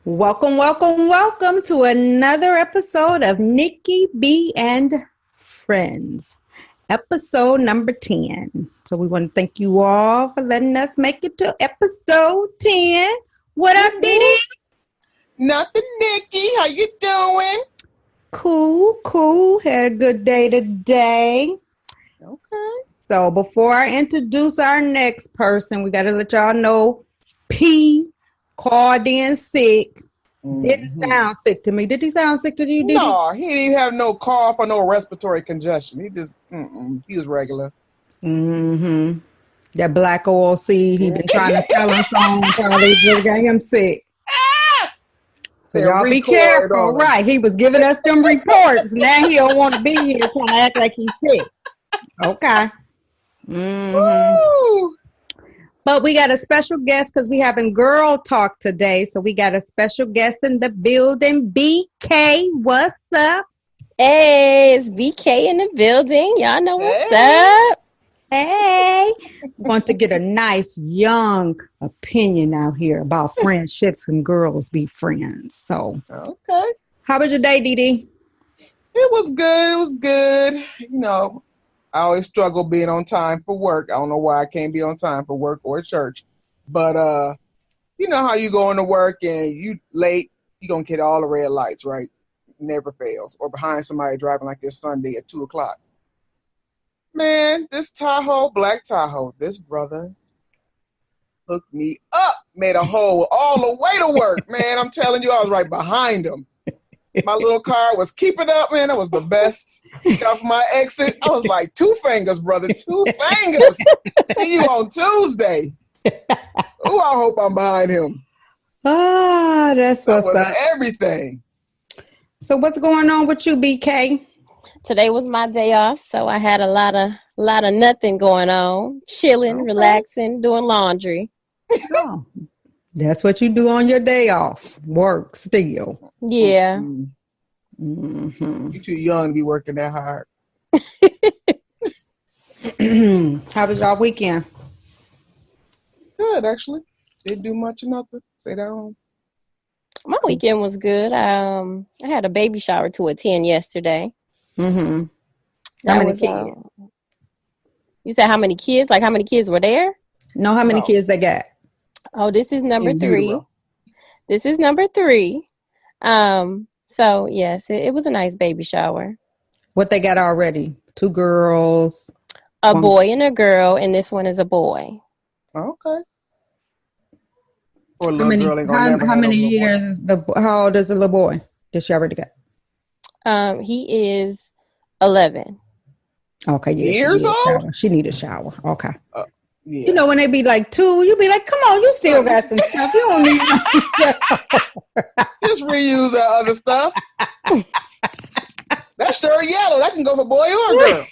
Welcome, welcome, welcome to another episode of Nikki B and Friends, episode number 10. So we want to thank you all for letting us make it to episode 10. What up, Didi? Nothing, Nikki. How you doing? Cool. Had a good day today. Okay. So before I introduce our next person, we got to let y'all know P called in sick. Didn't sound sick to me. Did he sound sick to you? No, he didn't have no cough or no respiratory congestion. He just, he was regular. That black oil seed, he been trying to sell us on. Probably just got him sick. So y'all be careful. Right. He was giving us them reports. Now he don't want to be here trying to act like he's sick. Okay. But we got a special guest because we having girl talk today. So we got a special guest in the building. BK, what's up? Hey, it's BK in the building. Y'all know what's up. Hey. Want to get a nice young opinion out here about friendships and girls be friends. So, okay. How was your day, Didi? It was good. You know, I always struggle being on time for work. I don't know why I can't be on time for work or church. But, you know how you go into work and you late, you're going to get all the red lights, right? Never fails. Or behind somebody driving like this Sunday at 2 o'clock. Man, this Tahoe, black Tahoe, this brother hooked me up, made a hole all the way to work. Man, I'm telling you, I was right behind him. My little car was keeping up, man. That was the best. Got from my exit. I was like, 2 fingers, brother, 2 fingers. See you on Tuesday. Oh, I hope I'm behind him. Ah, that's what's up. Everything. So what's going on with you, BK? Today was my day off, so I had a lot of nothing going on. Chilling, relaxing, doing laundry. Oh. That's what you do on your day off. Work still. Yeah. You're too young to be working that hard. How was y'all weekend? Good, actually. Didn't do much of nothing. Stayed at home. My weekend was good. I had a baby shower to attend yesterday. How many kids? You said how many kids? Like how many kids were there? No, how many kids they got? Oh, this is number 3. This is number 3. So yes, it was a nice baby shower. What they got already? 2 girls. A boy and a girl, and this one is a boy. Okay. How many years? How old is the little boy? Does she already got? He is 11. Okay, yeah. Years old? She need a shower. Okay. Yeah. You know, when they be like 2, you be like, come on, you still got some stuff. You don't need just reuse that other stuff. That's sure yellow. That can go for boy or girl.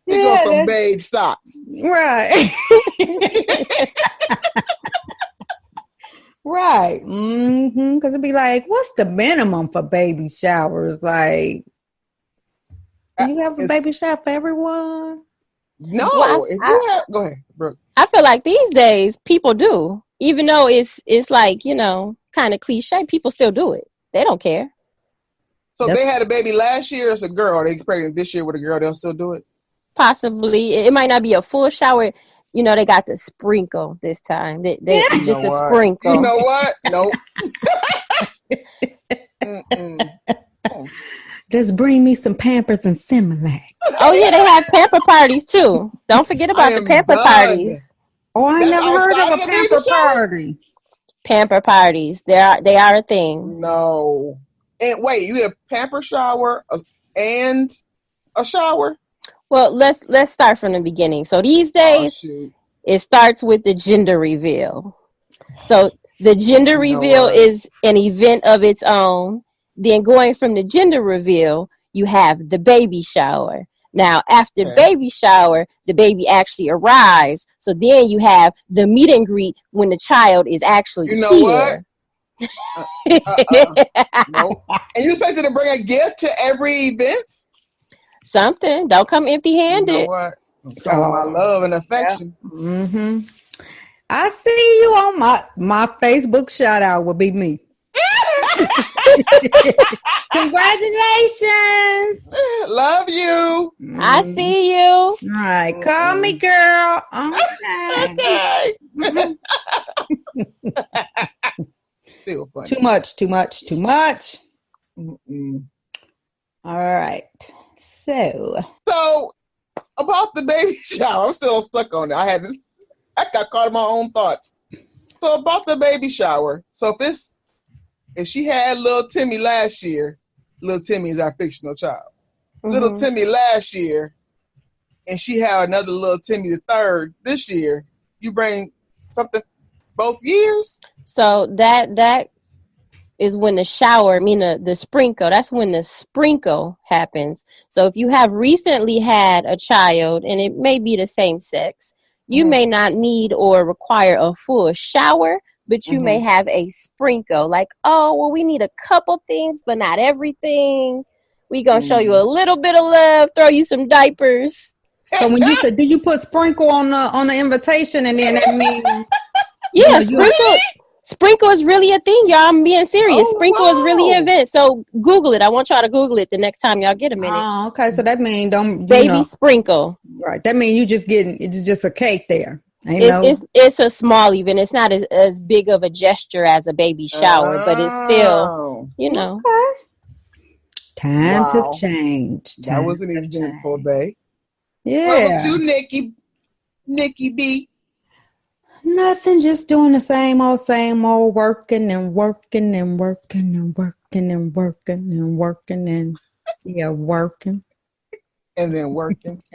You go some beige socks. Right. Right. Because it'd be like, what's the minimum for baby showers? Like, do you have a baby shower for everyone? No. Well, go ahead, Brooke. I feel like these days people do. Even though it's like, you know, kind of cliche, people still do it. They don't care. So they had a baby last year as a girl. They pregnant this year with a girl. They'll still do it? Possibly. It might not be a full shower. You know, they got the sprinkle this time. They just a sprinkle. You know what? Nope. Just bring me some Pampers and Similac. Oh, yeah, they have pamper parties, too. Don't forget about the pamper parties. Oh, I never heard of a pamper party. Pamper parties. They are a thing. No. And wait, you get a pamper shower and a shower? Well, let's start from the beginning. So these days, it starts with the gender reveal. So the gender reveal is an event of its own. Then going from the gender reveal, you have the baby shower. Now, after baby shower, the baby actually arrives. So then you have the meet and greet when the child is actually here. What? No. And you expected to bring a gift to every event? Something. Don't come empty-handed. You know what? Showing my love and affection. Yeah. Mm-hmm. I see you on my Facebook shout out will be me. Congratulations. Love you. I see you. All right. Call me, girl. Okay. Still funny. Too much. Mm-mm. All right. So about the baby shower, I'm still stuck on it. I got caught in my own thoughts. So about the baby shower. So if she had little Timmy last year, little Timmy is our fictional child. Mm-hmm. Little Timmy last year, and she had another little Timmy the third this year, you bring something both years? So that is when the shower, the sprinkle, that's when the sprinkle happens. So if you have recently had a child, and it may be the same sex, you may not need or require a full shower, but you may have a sprinkle. Like, oh, well, we need a couple things, but not everything. We gonna show you a little bit of love, throw you some diapers. So when you said, do you put sprinkle on the invitation, and then that means sprinkle is really a thing, y'all. I'm being serious. Sprinkle is really an event. So Google it. I want y'all to Google it the next time y'all get a minute. Oh, okay. So that means sprinkle. Right. That means it's just a cake there. It's a small event. It's not as big of a gesture as a baby shower, but it's still, Okay. Times have changed. That was an eventful day. Yeah. What about you, Nikki B? Nothing, just doing the same old, working and working. And then working.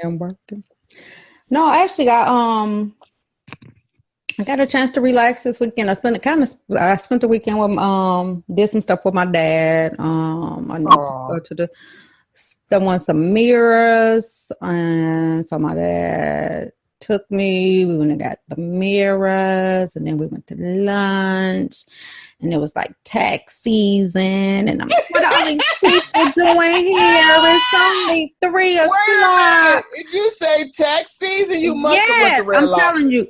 And working. No, actually, I got a chance to relax this weekend. I spent the weekend with did some stuff with my dad. I need to go to won some mirrors, and so my dad took me. We went and got the mirrors, and then we went to lunch, and it was like tax season, and I'm like, what are all these people doing here? It's only 3 o'clock. Did you say tax season? You must have went to Red Lobster. I'm telling you,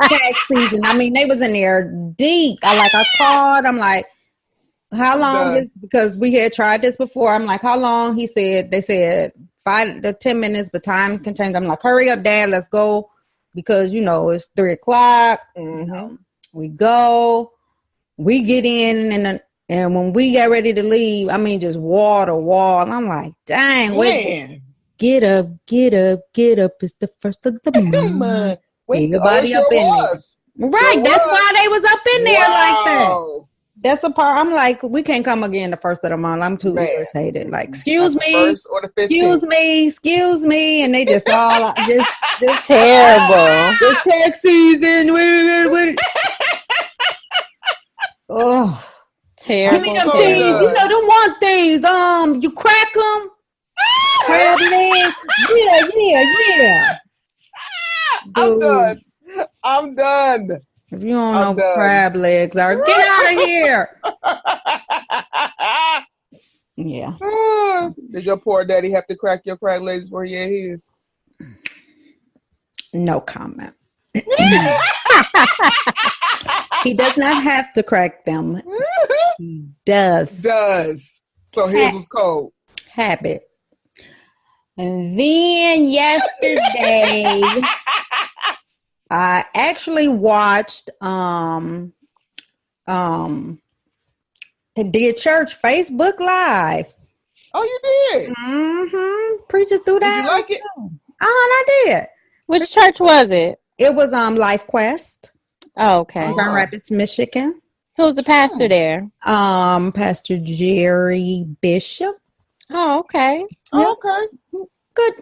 tax season. I mean, they was in there deep. I called. I'm like, how long is, because we had tried this before. I'm like, how long? They said 5 to 10 minutes, but time can change. I'm like, hurry up, Dad, let's go, because it's 3 o'clock. We go, we get in, and when we got ready to leave, I mean, just wall to wall. And I'm like, dang, wait, get up. It's the first of the month. Everybody up in there. Right, that's why they was up in there like that. That's the part. I'm like, we can't come again the first of the month. I'm too irritated. Like, excuse me, excuse me, and they just all just terrible. This tax season. Oh, terrible. Give me them things. Them one things. You crack them. Crab legs. Yeah. I'm done. If you don't know what crab legs are, get out of here. Yeah. Did your poor daddy have to crack your crab legs before he had his? No comment. He does not have to crack them. He does. So his was cold. Habit. And then yesterday, I actually watched the Dear Church Facebook Live. Oh, you did? Mm-hmm. Preaching through that. Did you like it? I did. Which church was it? It was Life Quest. Oh, okay. In Grand Rapids, Michigan. Who's the pastor there? Pastor Jerry Bishop. Oh, okay. Oh, okay.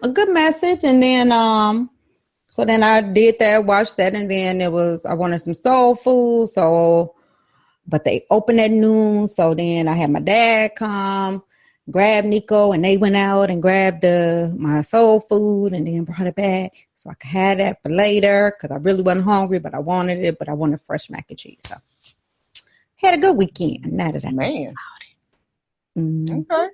A good message. And then so then I did that, watched that, and then I wanted some soul food. So, but they opened at noon. So then I had my dad come, grab Nico, and they went out and grabbed my soul food and then brought it back. So I could have that for later because I really wasn't hungry, but I wanted it, but I wanted fresh mac and cheese. So had a good weekend. Now that I think about it. Mm-hmm. Okay.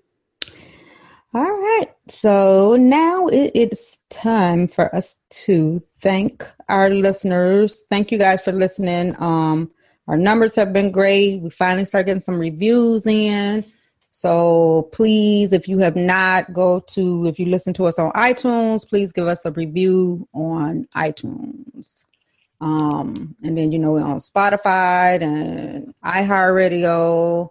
All right. So now it's time for us to thank our listeners. Thank you guys for listening. Our numbers have been great. We finally started getting some reviews in. So please, if you have not, if you listen to us on iTunes, please give us a review on iTunes. And then, we're on Spotify and iHeartRadio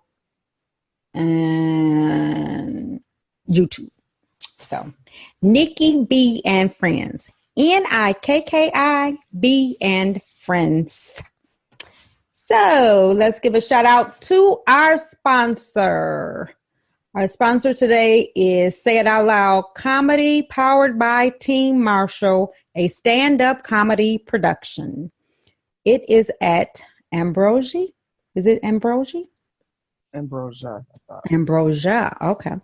and YouTube. So, Nikki B and Friends. NIKKI and Friends. So, let's give a shout out to our sponsor. Our sponsor today is Say It Out Loud Comedy, powered by Team Marshall, a stand-up comedy production. It is at Ambrosia. Is it Ambrosia? Ambrosia. Okay.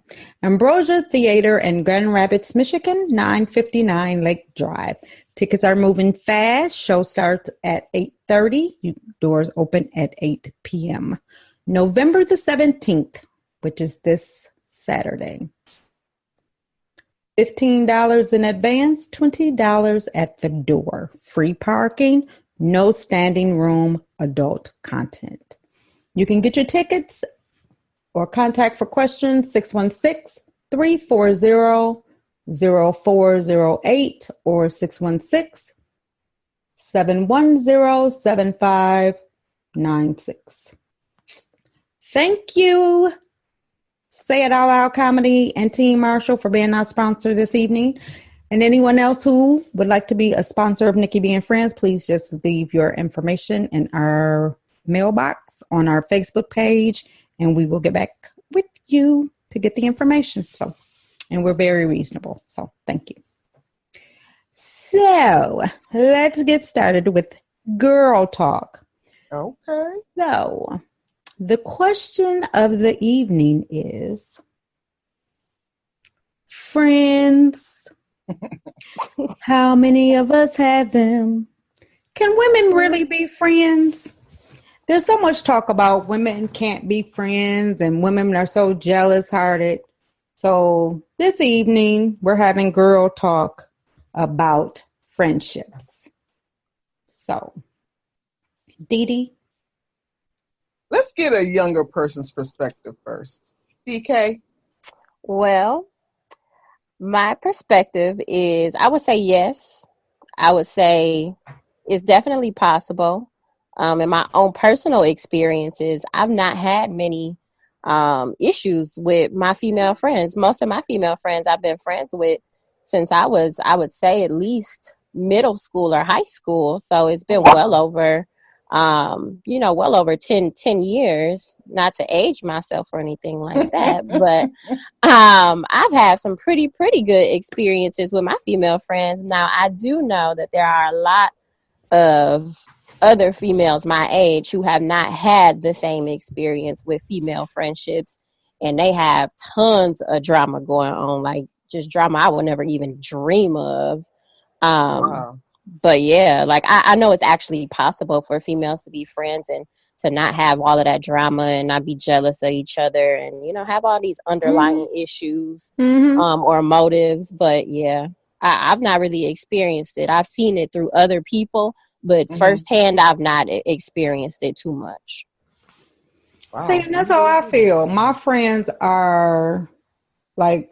Ambrosia Theater in Grand Rapids, Michigan, 959 Lake Drive. Tickets are moving fast. Show starts at 8:30. Doors open at 8 p.m. November the 17th, which is this Saturday. $15 in advance, $20 at the door. Free parking, no standing room, adult content. You can get your tickets or contact for questions 616-340-0408 or 616-710-7596. Thank you, Say It Out Loud Comedy and Team Marshall, for being our sponsor this evening. And anyone else who would like to be a sponsor of Nikki B and Friends, please just leave your information in our mailbox on our Facebook page, and we will get back with you to get the information. So, and we're very reasonable. So thank you. So let's get started with girl talk. Okay. So the question of the evening is, friends, how many of us have them? Can women really be friends? There's so much talk about women can't be friends and women are so jealous-hearted. So this evening, we're having girl talk about friendships. So, Dee Dee? Let's get a younger person's perspective first. DK? Well, my perspective is, I would say yes. I would say it's definitely possible. In my own personal experiences, I've not had many issues with my female friends. Most of my female friends I've been friends with since I would say at least middle school or high school. So it's been well over 10 years, not to age myself or anything like that. But I've had some pretty good experiences with my female friends. Now, I do know that there are a lot of other females my age who have not had the same experience with female friendships, and they have tons of drama going on, like just drama I would never even dream of. Wow. But yeah, like I know it's actually possible for females to be friends and to not have all of that drama and not be jealous of each other and, have all these underlying issues or motives. But yeah, I've not really experienced it. I've seen it through other people, but firsthand, I've not experienced it too much. Wow. See, and that's how I feel. My friends are like,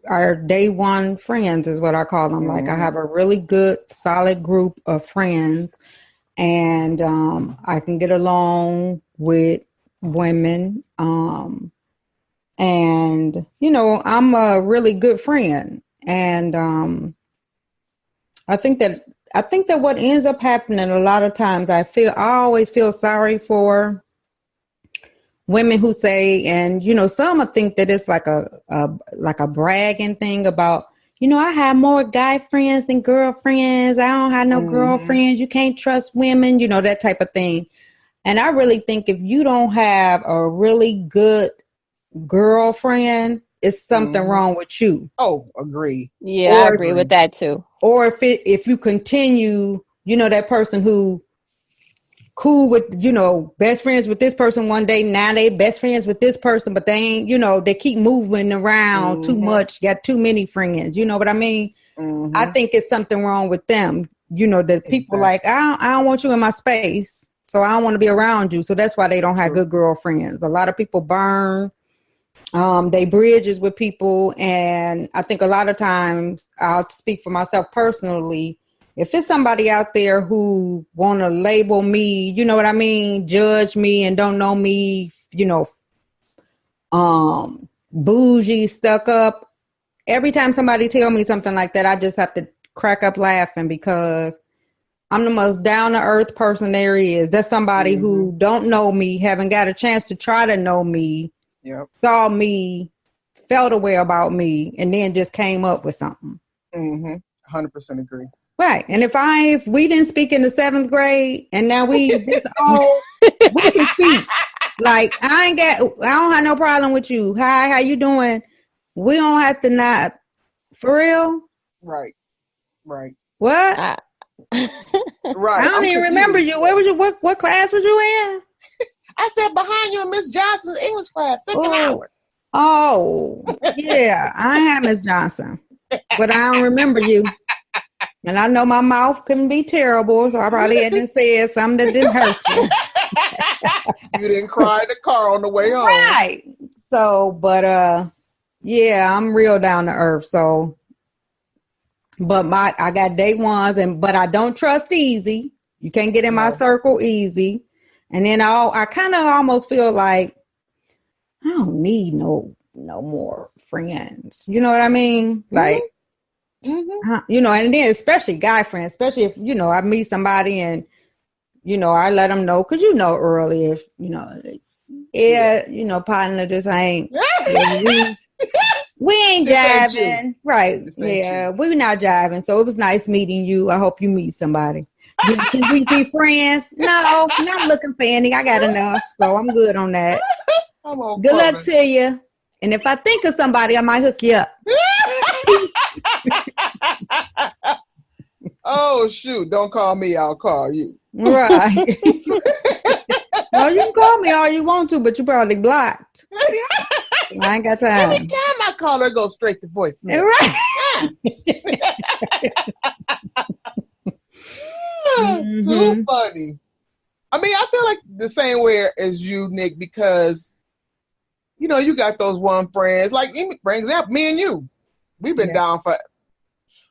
our day one friends is what I call them. Like, I have a really good, solid group of friends, and I can get along with women. And, I'm a really good friend. And I think that what ends up happening a lot of times, I always feel sorry for women who say, and some think that it's like a bragging thing about, I have more guy friends than girlfriends. I don't have no girlfriends. You can't trust women, that type of thing. And I really think if you don't have a really good girlfriend, it's something wrong with you. Oh, agree. Yeah, I agree with that too. Or if you continue, that person who cool with, best friends with this person one day. Now they best friends with this person, but they ain't, they keep moving around too much, got too many friends. You know what I mean? Mm-hmm. I think it's something wrong with them. The people like, I don't want you in my space, so I don't want to be around you. So that's why they don't have good girlfriends. A lot of people burn. They bridges with people. And I think a lot of times, I'll speak for myself personally, if it's somebody out there who want to label me, you know what I mean, judge me and don't know me, bougie, stuck up, every time somebody tell me something like that, I just have to crack up laughing because I'm the most down-to-earth person there is. That's somebody who don't know me, haven't got a chance to try to know me, saw me, felt a way about me, and then just came up with something. 100% agree. Right. And if we didn't speak in the 7th grade and now we this old, we can speak. Like, I don't have no problem with you. Hi, how you doing? We don't have to not, for real? Right. What? Right. I don't even remember you. Where was you? What class was you in? I sat behind you in Miss Johnson's English class, second hour. Oh, yeah. I am Miss Johnson, but I don't remember you. And I know my mouth couldn't be terrible, so I probably hadn't said something that didn't hurt you. You didn't cry in the car on the way home. Right. So, but yeah, I'm real down to earth. So, but I got day ones, but I don't trust easy. You can't get in my circle easy. And then I kind of almost feel like I don't need no more friends. You know what I mean? Like, and then especially guy friends, especially if, I meet somebody and, I let them know, because early if, partner, this ain't, we ain't jiving. Right. Yeah, we're not jiving. So it was nice meeting you. I hope you meet somebody. Can we be friends? No, I'm not looking for any. I got enough. So I'm good on that. Good luck to you. And if I think of somebody, I might hook you up. Oh, shoot. Don't call me. I'll call you. Right. Well, you can call me all you want to, but you probably blocked. I ain't got time. Every time I call her, go straight to voicemail. Right. So funny. I mean, I feel like the same way as you, Nick, because, you got those one friends. Like, for example, me and you. We've been down for,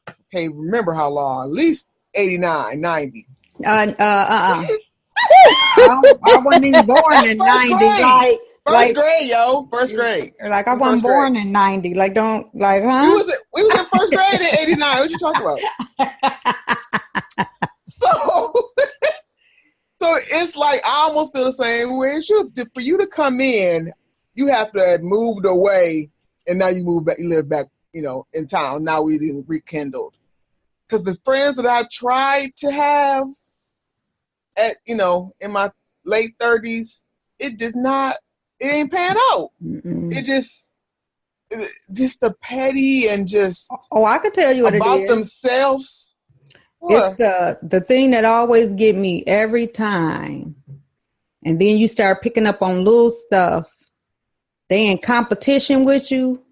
I can't remember how long, at least 89, 90. I wasn't even born in 90. First grade, yo. First grade. Like, I wasn't born in 90. Like, huh? We was in first grade in 89. What you talking about? So it's like, I almost feel the same way as you. For you to come in, you have to have moved away, and now you move back, you live back, in town. Now we didn't rekindled. Because the friends that I tried to have at, in my late 30s, it ain't pan out. Mm-mm. It just the petty and just. Oh, I could tell you what about it is. Themselves. It's the thing that always get me every time. And then you start picking up on little stuff. They in competition with you.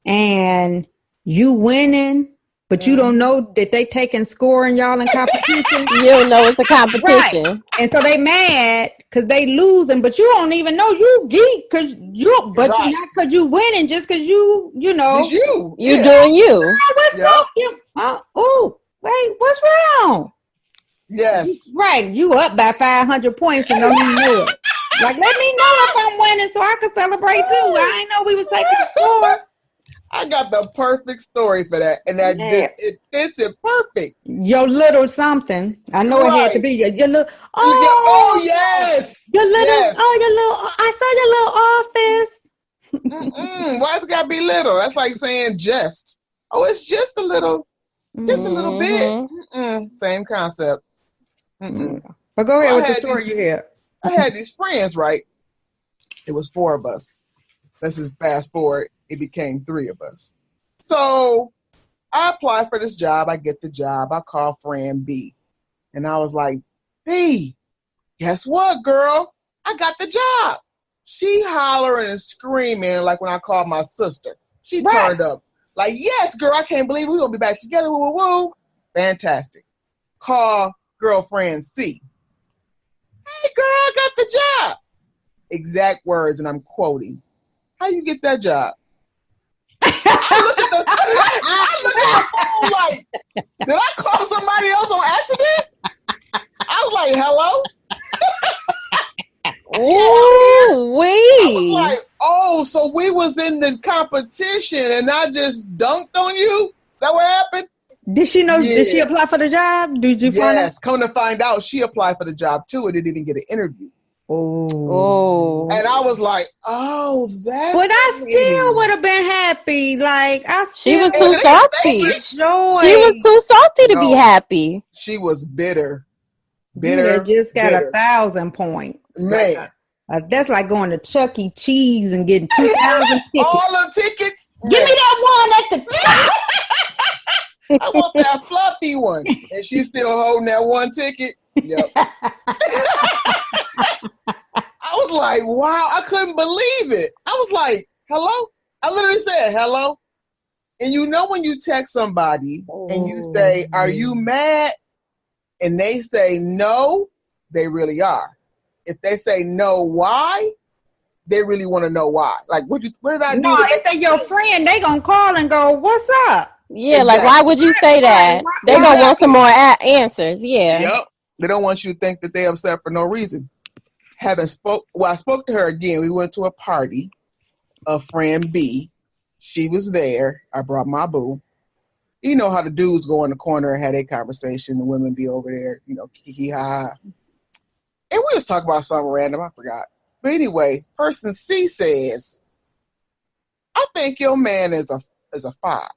And you winning. But you don't know that they taking score and y'all in competition. You don't know it's a competition. Right. And so they mad because they losing, but you don't even know you geek because not because you winning, just because you know. It's you. You doing you. What's up? Wait, what's wrong? Yes. Right. You up by 500 points and don't even know it. Like, let me know if I'm winning so I can celebrate too. I ain't know we was taking the score. I got the perfect story for that, and that it fits it perfect. Your little something. I know it had to be your little. Oh yes. Your little. Yes. Your little. I saw your little office. Why's it gotta be little? That's like saying just. Oh, it's just a little bit. Same concept. But go ahead with the story you had. I had these friends, right? It was 4 of us. Let's just fast forward. It became 3 of us. So I apply for this job. I get the job. I call friend B. And I was like, B, guess what, girl? I got the job. She hollering and screaming like when I called my sister. She turned up. Like, yes, girl, I can't believe we're going to be back together. Woo, woo, woo. Fantastic. Call girlfriend C. Hey, girl, I got the job. Exact words, and I'm quoting. How you get that job? I look at the phone like, did I call somebody else on accident? I was like, hello? Ooh, I was like, oh, so we was in the competition and I just dunked on you? Is that what happened? Did she know? Yeah. Did she apply for the job? Did you find out? Yes, come to find out, she applied for the job too and didn't even get an interview. Oh. And I was like, oh, that's but I still would have been happy. Like, she was too salty. She was too salty to be happy. She was bitter. You just got 1,000 points. Man. That's like going to Chuck E. Cheese and getting 2,000 tickets. All the tickets? Give me that one at the top. I want that fluffy one. And she's still holding that one ticket. Yep. I was like, wow, I couldn't believe it. I was like, hello? I literally said, hello? And you know when you text somebody and you say, are you mad? And they say no, they really are. If they say no, why? They really want to know why. Like, what did I do? No, if they're your friend, they gonna call and go, what's up? Yeah, exactly. Like, why would you say that? They gonna want some more answers. Yeah. Yep. They don't want you to think that they're upset for no reason. I spoke to her again. We went to a party of friend B. She was there. I brought my boo. You know how the dudes go in the corner and have a conversation. The women be over there, kiki ha. And we was talking about something random. I forgot. But anyway, person C says, I think your man is a 5.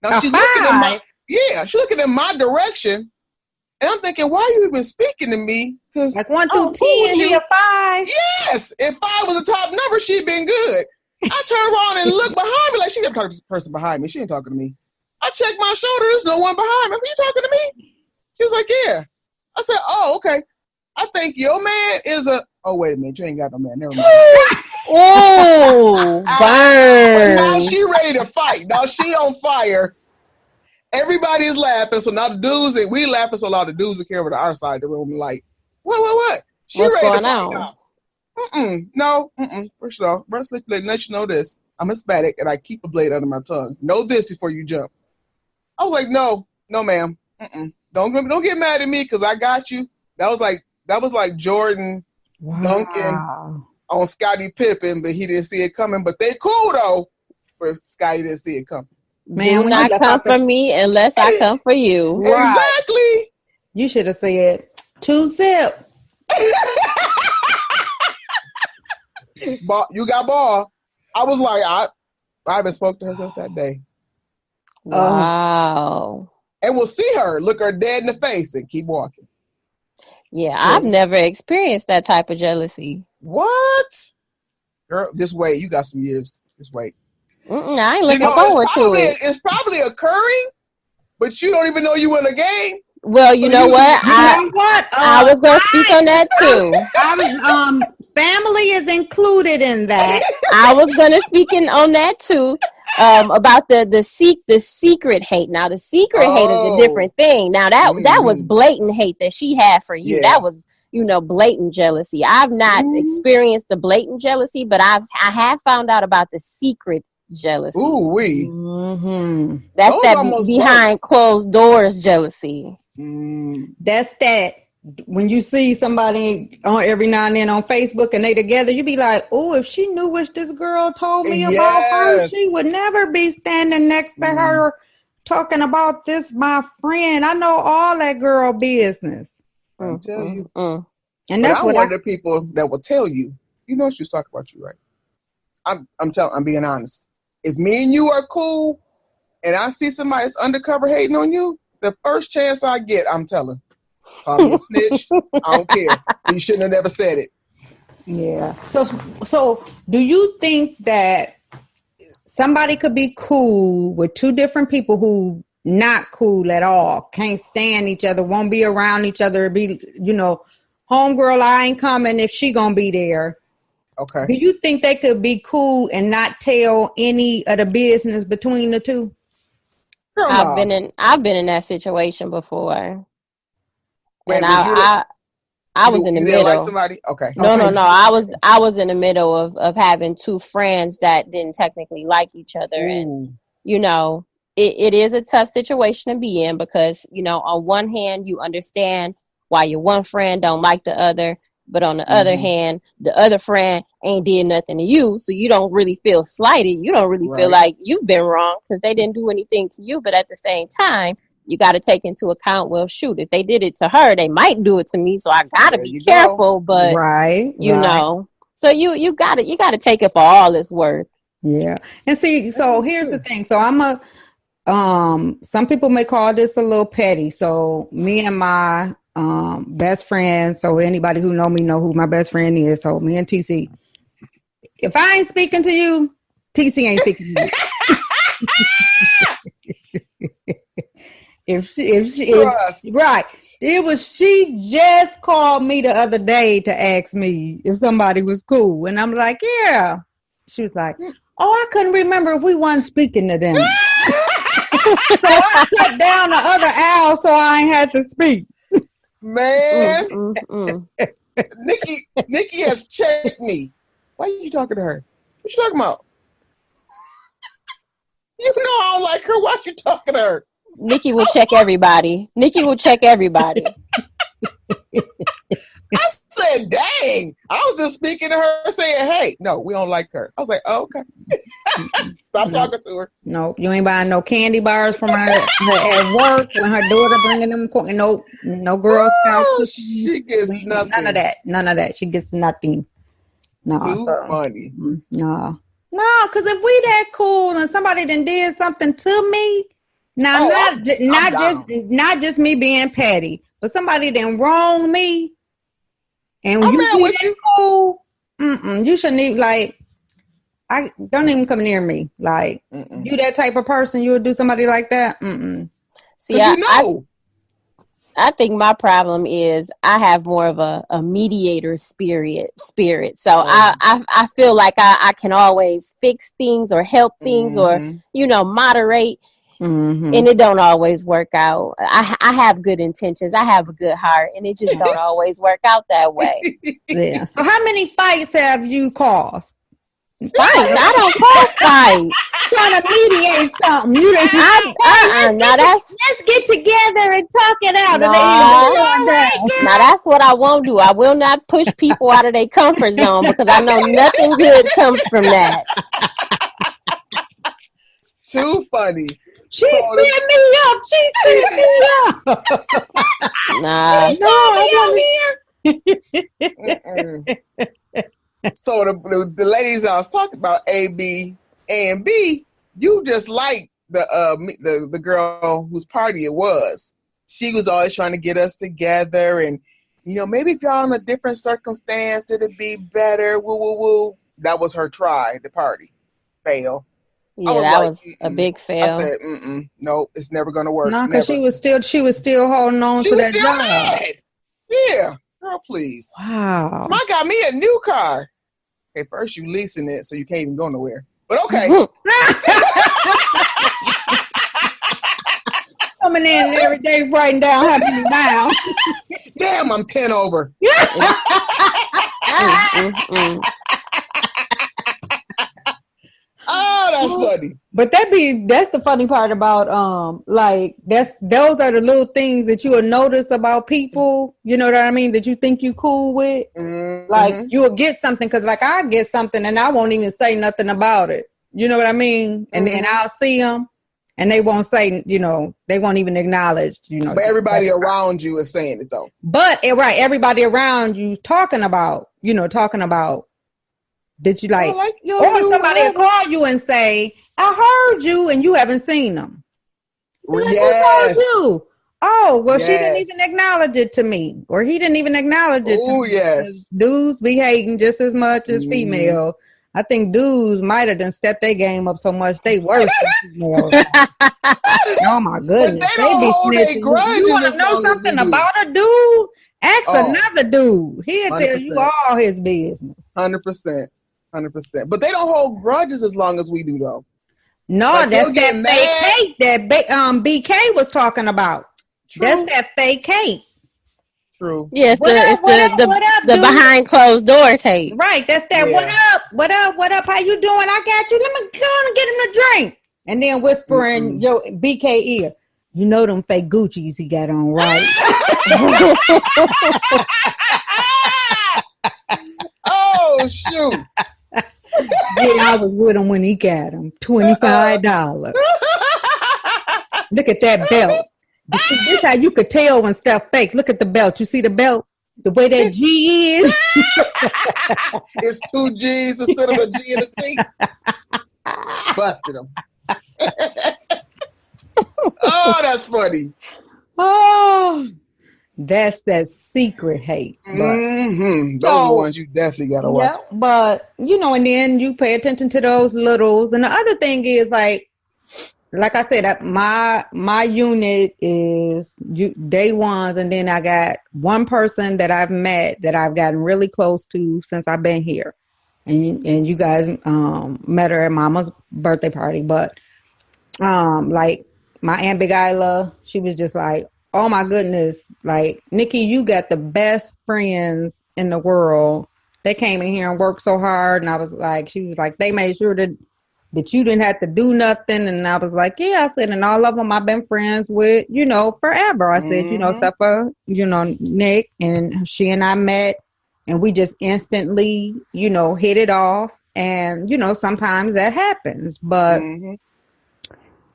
Now she's looking in my direction. And I'm thinking, why are you even speaking to me? Because like 1 through 10, he a 5. Yes, if 5 was a top number, she'd been good. I turned around and looked behind me like she kept talking to this person behind me. She ain't talking to me. I checked my shoulder. There's no one behind me. I said, you talking to me? She was like, yeah. I said, oh, okay. I think your man is a. Oh, wait a minute. You ain't got no man. Never mind. Oh, burn. But now she ready to fight. Now she on fire. Everybody's laughing, so now the dudes, we laughing so loud, the dudes that came over to our side of the room like, what? She what's ready going to fight on? now. No. First of all, let you know this. I'm Hispanic and I keep a blade under my tongue. Know this before you jump. I was like, no, ma'am. Don't get mad at me because I got you. That was like Jordan dunking on Scottie Pippen, but he didn't see it coming. But they cool though, but Scottie didn't see it coming. Man, do not come for me unless I come for you. Exactly. You should have said 2-zip. You got ball. I was like, I haven't spoke to her since that day. Wow. And we'll see her, look her dead in the face and keep walking. Yeah, I've never experienced that type of jealousy. What? Girl, just wait. You got some years. Just wait. I ain't looking forward to it. It's probably occurring, but you don't even know you in a game. Well, you know what? I was going to speak on that too. Family is included in that. I was going to speak on that too. About the secret hate. Now the secret hate is a different thing. Now that was blatant hate that she had for you. Yeah. That was blatant jealousy. I've not experienced the blatant jealousy, but I have found out about the secret jealousy. Ooh wee. That's those that behind closed doors jealousy. That's that. When you see somebody on every now and then on Facebook and they together, you be like, oh, if she knew what this girl told me about her, she would never be standing next to her talking about this, my friend. I know all that girl business. I'll tell you. And that's what one of the people that will tell you, she's talking about you, right? I'm being honest. If me and you are cool and I see somebody that's undercover hating on you, the first chance I get, I'm telling. Call me a snitch. I don't care. You shouldn't have never said it. Yeah. So do you think that somebody could be cool with two different people who not cool at all, can't stand each other, won't be around each other, be, homegirl, I ain't coming if she gonna be there. Okay. Do you think they could be cool and not tell any of the business between the two? Girl, I've been in that situation before. Wait, and I was in the middle. Like somebody? Okay. No. I was in the middle of having two friends that didn't technically like each other. Ooh. And it is a tough situation to be in because, on one hand you understand why your one friend don't like the other, but on the other hand, the other friend ain't did nothing to you, so you don't really feel slighted. You don't really feel like you've been wrong because they didn't do anything to you. But at the same time, you got to take into account, well, shoot, if they did it to her, they might do it to me, so I got to be careful. But so you got to take it for all it's worth. Yeah. And see, so here's the thing. So some people may call this a little petty. So me and my best friend, so anybody who know me know who my best friend is. So me and TC, if I ain't speaking to you, TC ain't speaking to you. if she just called me the other day to ask me if somebody was cool, and I'm like, yeah. She was like, oh, I couldn't remember if we weren't speaking to them. So I shut down the other owl so I ain't had to speak. Man, Nikki has checked me. Why are you talking to her? What you talking about? You know I don't like her. Why you talking to her? Nikki will check everybody. I said, dang. I was just speaking to her saying, hey, no, we don't like her. I was like, oh, okay. Stop talking to her. No, you ain't buying no candy bars from her at work when her daughter bringing them. No Girl Scouts. She gets nothing. None of that. She gets nothing. No, funny. No, because if we that cool and somebody done did something to me, not just me being petty, but somebody done wrong me, and you cool, you shouldn't even I don't even come near me. Like you that type of person, you would do somebody like that. See, I think my problem is I have more of a mediator spirit. So I feel like I can always fix things or help things or moderate. And it don't always work out. I have good intentions. I have a good heart, and it just don't always work out that way. Yeah. So how many fights have you caused? Fights? I don't cause fights. Trying to mediate something. Let's get together and talk it out. Now that's what I won't do. I will not push people out of their comfort zone because I know nothing good comes from that. Too funny. She's setting me up. Nah. So the ladies I was talking about, A, B, and B, you just like the girl whose party it was. She was always trying to get us together, and maybe if y'all in a different circumstance, it'd be better. Woo woo woo. That was her try. The party fail. Yeah, was a big fail. I said, no, it's never gonna work. No, because she was still holding on to that job. Mad. Yeah, girl, please. Wow. I got me a new car. Okay, first you leasing it, so you can't even go nowhere. But okay. Coming in every day, writing down how many miles. Damn, I'm 10 over. Oh, that's funny. But that's the funny part about those are the little things that you will notice about people, you know what I mean, that you think you cool with. Like you will get something because I get something and I won't even say nothing about it. You know what I mean? And then I'll see them and they won't say, they won't even acknowledge, But everybody around you is saying it though. But everybody around you talking about did you or somebody will call you and say, I heard you and you haven't seen them. Yes. Who told you? Oh, well, she didn't even acknowledge it to me. Or he didn't even acknowledge it to me. Oh, yes. Dudes be hating just as much as female. I think dudes might have done stepped their game up so much they worse than females. Oh, my goodness. They don't hold their grudges. You want to know something about a dude? Ask another dude. He'll 100%. Tell you all his business. 100%. But they don't hold grudges as long as we do, though. No, like, that's that fake hate that BK was talking about. True. That's that fake hate. True. Yeah, it's the behind closed doors hate. Right. That's that. Yeah. What up? How you doing? I got you. Let me go on and get him a drink. And then whispering your BK ear. You know them fake Gucci's he got on, right? Oh shoot. Yeah, I was with him when he got him. $25. Look at that belt. This is how you could tell when stuff fake. Look at the belt. You see the belt? The way that G is. It's 2 G's instead of a G in a C. Busted him. Oh, that's funny. Oh, that's that secret hate. Those are the ones you definitely gotta watch. Yeah, but and then you pay attention to those littles. And the other thing is like I said, my unit is day ones, and then I got one person that I've met that I've gotten really close to since I've been here, and you guys met her at Mama's birthday party. But like my Aunt Big Isla, she was just like, oh my goodness, like Nikki, you got the best friends in the world. They came in here and worked so hard, and she was like, they made sure that you didn't have to do nothing. And I was like, yeah, I said, and all of them I've been friends with, forever. I said, except for, Nick, and she and I met and we just instantly, hit it off. And, sometimes that happens, but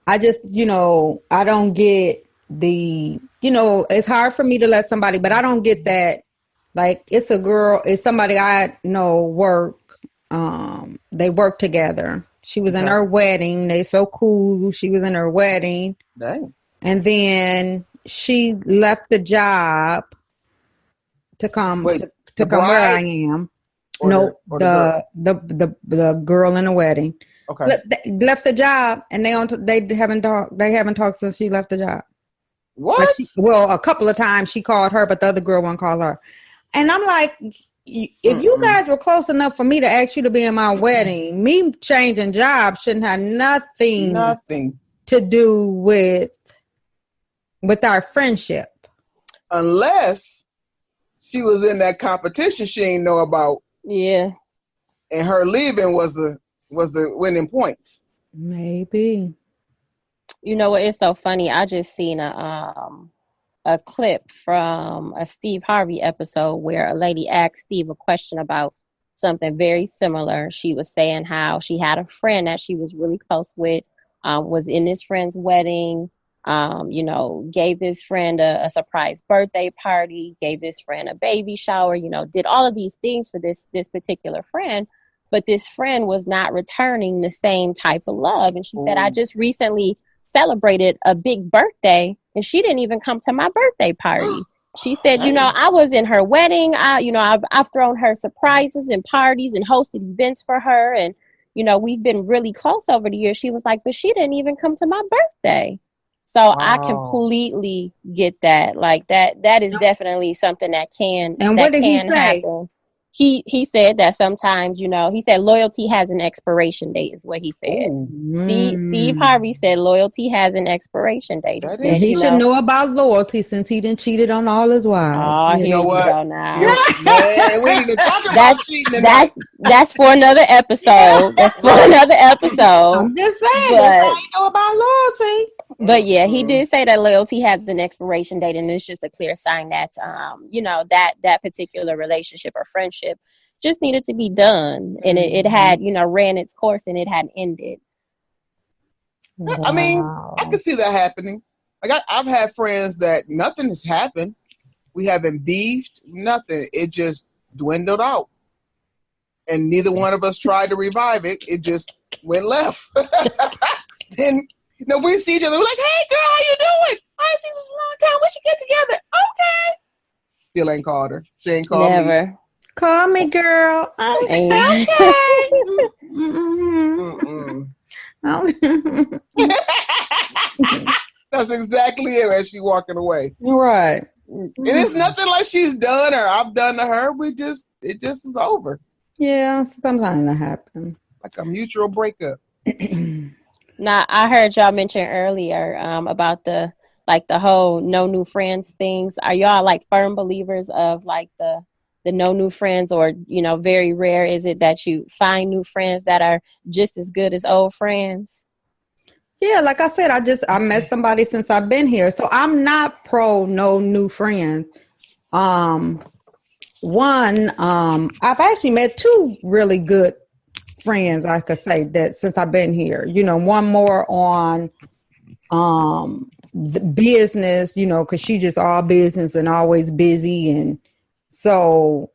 I just, I don't get it's hard for me to let somebody, but I don't get that. Like it's somebody I know they work together. She was in her wedding. They so cool. She was in her wedding. Dang. And then she left the job to come to come where I am. The girl in the wedding. Okay. Left the job, and they haven't talked since she left the job. What? A couple of times she called her, but the other girl won't call her. And I'm like, if you guys were close enough for me to ask you to be in my wedding, me changing jobs shouldn't have nothing to do with our friendship. Unless she was in that competition she ain't know about. Yeah. And her leaving was the winning points. Maybe. You know what? It's so funny. I just seen a clip from a Steve Harvey episode where a lady asked Steve a question about something very similar. She was saying how she had a friend that she was really close with, was in this friend's wedding, gave this friend a surprise birthday party, gave this friend a baby shower, did all of these things for this particular friend. But this friend was not returning the same type of love. And she said, I just recently celebrated a big birthday and she didn't even come to my birthday party. She said, I was in her wedding. I've thrown her surprises and parties and hosted events for her. And, we've been really close over the years. She was like, but she didn't even come to my birthday. So I completely get that. Like that is definitely something that can happen. And what did he say? He said that sometimes, he said loyalty has an expiration date is what he said. Steve Harvey said loyalty has an expiration date. And he should know about loyalty since he done cheated on all his wives. Oh, you know what? Go now. Man, we ain't even talking about cheating. That's for another episode. That's for another episode. I'm just saying, that's all you know about loyalty. But yeah, he did say that loyalty has an expiration date, and it's just a clear sign that, that particular relationship or friendship just needed to be done, and it had, ran its course and it had ended. Wow. I mean, I can see that happening. Like I've had friends that nothing has happened. We haven't beefed, nothing. It just dwindled out, and neither one of us tried to revive it. It just went left. Then. We see each other. We're like, hey, girl, how you doing? I ain't seen this in a long time. We should get together. Okay. Still ain't called her. She ain't called me. Never. Call me, girl. Okay. That's exactly it as she walking away. Right. And it's nothing like she's done or I've done to her. It just is over. Yeah, sometimes that happens. Like a mutual breakup. Now, I heard y'all mention earlier about the whole no new friends things. Are y'all like firm believers of like the no new friends, or very rare is it that you find new friends that are just as good as old friends? Yeah, like I said, I met somebody since I've been here, so I'm not pro no new friends. I've actually met two really good friends, I could say, that since I've been here. One more on the business, because she just all business and always busy, and so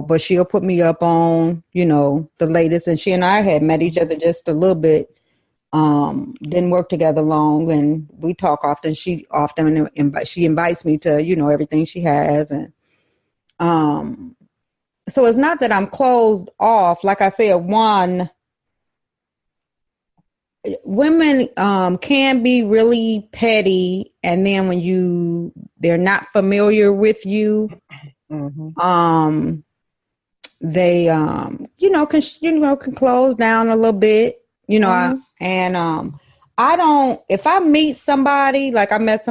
but she'll put me up on the latest. And she and I had met each other just a little bit. Didn't work together long, and we talk often. She invites me to everything she has, and so it's not that I'm closed off. Like I said, women can be really petty, and then when they're not familiar with you, they can close down a little bit. I don't, if I meet somebody, like I've met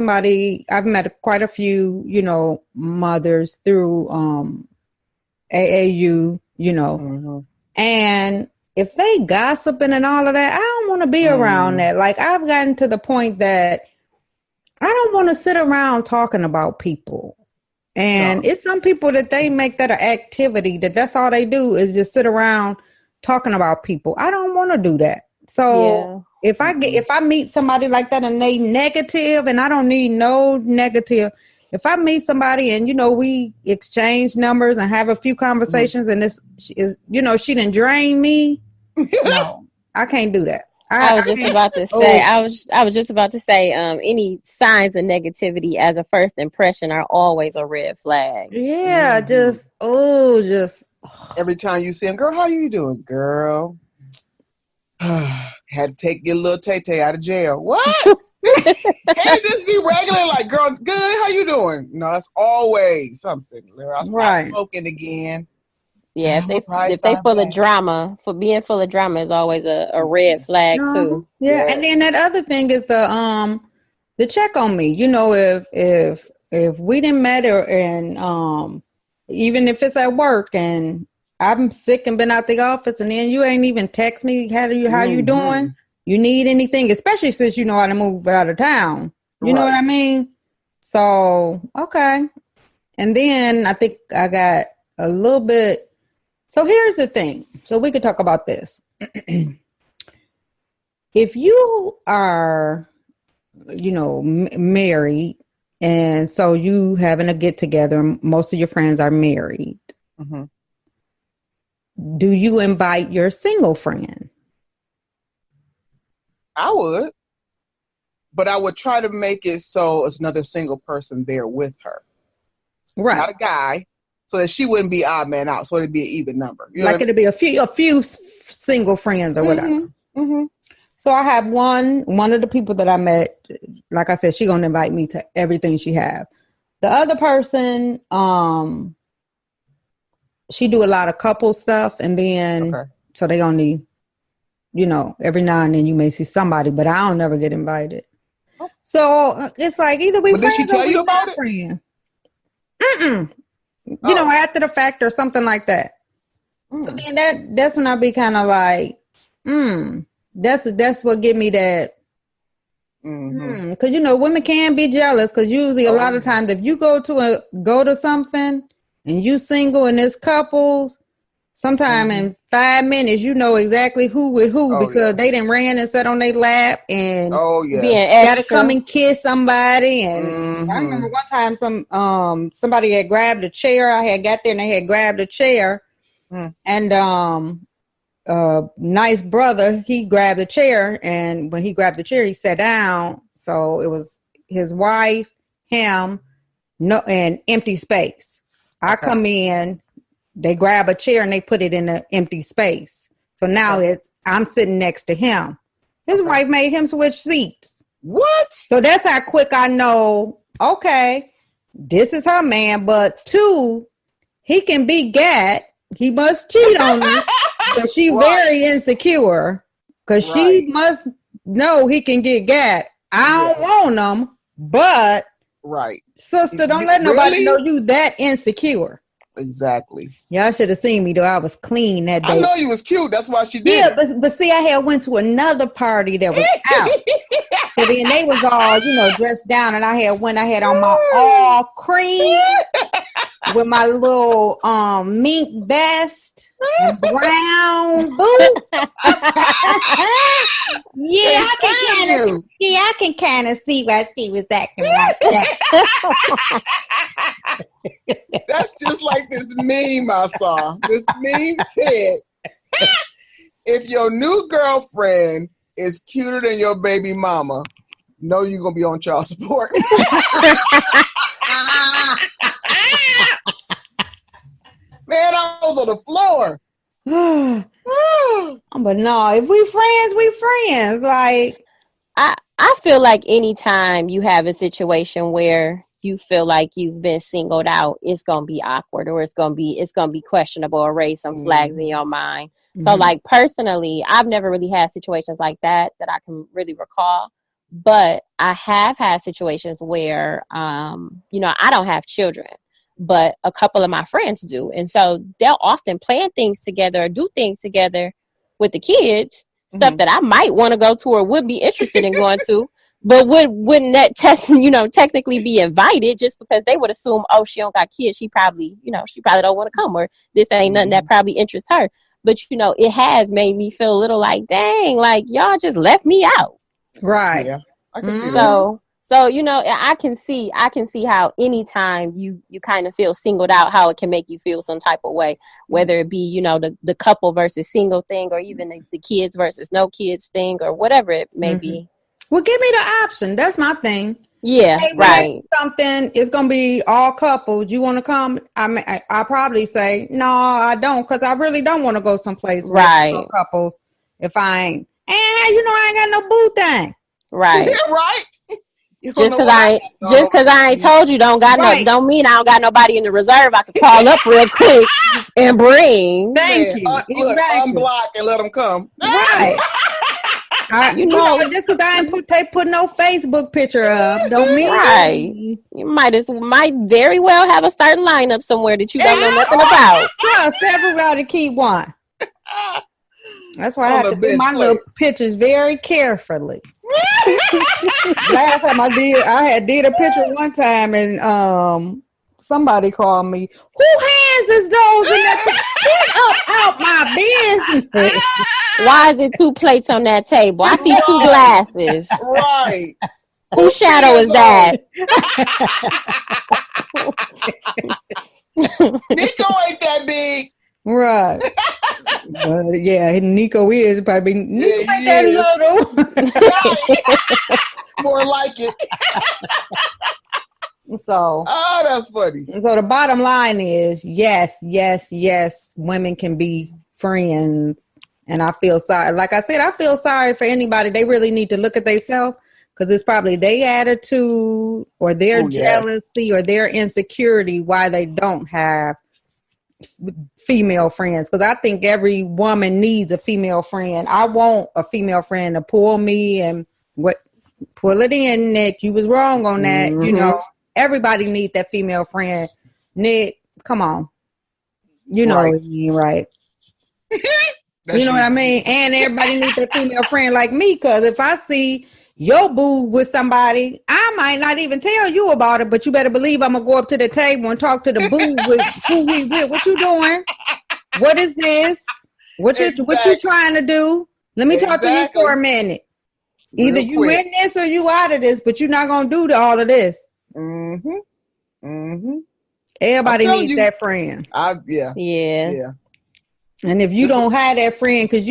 quite a few, mothers through AAU, and if they gossiping and all of that, I don't want to be around that. Like, I've gotten to the point that I don't want to sit around talking about people. And it's some people that they make that an activity, that's all they do is just sit around talking about people. I don't want to do that. So if I meet somebody like that and they negative, and I don't need no negative. If I meet somebody and we exchange numbers and have a few conversations, and she didn't drain me, no, I can't do that. I was just about to say, any signs of negativity as a first impression are always a red flag. Yeah, just every time you see him, girl, how you doing, girl? Had to take your little Tay-Tay out of jail. What? Can't it just be regular? Like, girl, good, how you doing? No, it's always something. I stopped smoking again. Yeah, if they full of drama, for being full of drama is always a red flag too. Yeah, and then that other thing is the check on me. If we didn't matter, and even if it's at work and I'm sick and been out the office, and then you ain't even text me how you doing? You need anything, especially since you know how to move out of town. You know what I mean? So, okay. And then I think I got a little bit. So here's the thing. So we could talk about this. If you are, married, and so you having a get together, most of your friends are married. Mm-hmm. Do you invite your single friend? I would, but I would try to make it so it's another single person there with her, right? Not a guy, so that she wouldn't be odd man out. So it'd be an even number. It'd be a few single friends or whatever. Mm-hmm. So I have one of the people that I met. Like I said, she gonna invite me to everything she have. The other person, she do a lot of couple stuff, and then so they only, every now and then you may see somebody, but I don't never get invited. So it's like either we. But did she tell you about it? After the fact or something like that. So then that's when I be kind of like, that's what give me that. Because women can be jealous, because usually a lot of times if you go to something and you single and it's couples, sometime in 5 minutes you know exactly who with who, because they done ran and sat on their lap and gotta come and kiss somebody. And I remember one time somebody had grabbed a chair. I had got there and they had grabbed a chair, and nice brother, he grabbed the chair, and when he grabbed the chair he sat down. So it was his wife, him, and empty space. I come in, they grab a chair and they put it in an empty space. So now I'm sitting next to him. His wife made him switch seats. What? So that's how quick I know, okay, this is her man, but 2, he can be gat. He must cheat on her because she's very insecure. Because she must know he can get gat. I don't want him, but sister, don't let nobody know you that insecure. Exactly. Y'all should have seen me though. I was clean that day. I know you was cute. That's why she did. Yeah, but see, I had went to another party that was out. So then they was all, dressed down, and I had on my all cream with my little mink vest, and brown boot. I can kind of see why she was acting like that. That's just like this meme I saw. This meme said, if your new girlfriend is cuter than your baby mama, know you're going to be on child support. Man, I was on the floor. But no, if we friends, we friends. Like, I feel like anytime you have a situation where you feel like you've been singled out, it's gonna be awkward, or it's gonna be questionable, or raise some flags in your mind. So like personally, I've never really had situations like that I can really recall. But I have had situations where I don't have children, but a couple of my friends do. And so they'll often plan things together or do things together with the kids, stuff that I might want to go to or would be interested in going to, but wouldn't that technically be invited, just because they would assume, oh, she don't got kids. She probably don't want to come, or this ain't nothing that probably interests her. But, it has made me feel a little like, dang, like y'all just left me out. Right. Yeah. I can see that. So, I can see how anytime you kind of feel singled out, how it can make you feel some type of way, whether it be, the couple versus single thing, or even the kids versus no kids thing, or whatever it may be. Well, give me the option. That's my thing. Yeah, hey, right. Something is going to be all couples. You want to come? I'll probably say, no, I don't, because I really don't want to go someplace with no couples if I ain't. And, I ain't got no boo thing. Right. Right. Just because I ain't told you don't mean I don't got nobody in the reserve I can call up real quick and bring. Thank you. Look, unblock and let them come. Right. Just because I ain't put no Facebook picture up, don't mean right. You might very well have a starting lineup somewhere that you don't know nothing about. Trust everybody keep one. That's why I have to do my little pictures very carefully. Last time I did a picture one time, and somebody called me. Who hands is those in that? Get up out my business. Why is it 2 plates on that table? I see 2 glasses. Right. Whose shadow is that? Nico ain't that big. Right. Yeah, Nico is probably Nico ain't that little. More like it. So that's funny. So the bottom line is yes, women can be friends. And I feel sorry. Like I said, I feel sorry for anybody. They really need to look at themselves, because it's probably their attitude or their jealousy or their insecurity why they don't have female friends. Because I think every woman needs a female friend. I want a female friend to pull me and pull it in, Nick. You was wrong on that. Everybody needs that female friend. Nick, come on. You ain't right. You know what I mean? And everybody needs a female friend like me, because if I see your boo with somebody, I might not even tell you about it, but you better believe I'm going to go up to the table and talk to the boo with who we with. What you doing? What is this? What you trying to do? Let me talk to you for a minute. Either you in this or you out of this, but you're not going to do all of this. Everybody needs that friend. Yeah. And if you don't have that friend, because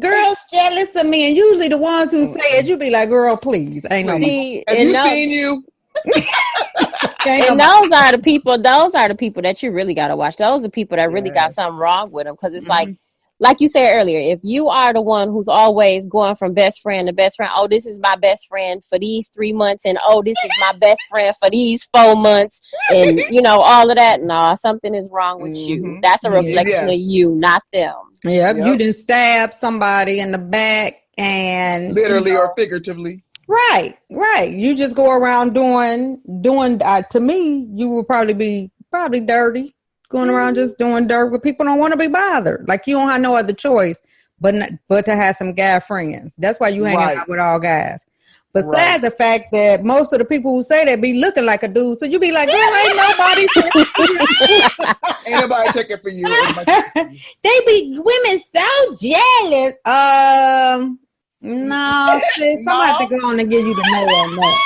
girls jealous of me, and usually the ones who say it, you be like, girl, please. Ain't no See, have you seen you? And those are the people that you really got to watch. Those are people that really got something wrong with them, because it's like like you said earlier, if you are the one who's always going from best friend to best friend, oh, this is my best friend for these 3 months, and oh, this is my best friend for these 4 months, and all of that, no, something is wrong with you. That's a reflection of you, not them. Yep. You didn't stab somebody in the back, and literally or figuratively. Right. You just go around doing. To me, you will probably be dirty. Going around just doing dirt where people don't want to be bothered. Like you don't have no other choice but to have some guy friends. That's why you hanging out with all guys. Besides the fact that most of the people who say that be looking like a dude, so you be like, girl, ain't nobody checking for you. Ain't nobody checking for you. They be women so jealous. No, sis, somebody have to go on and give you the no on that.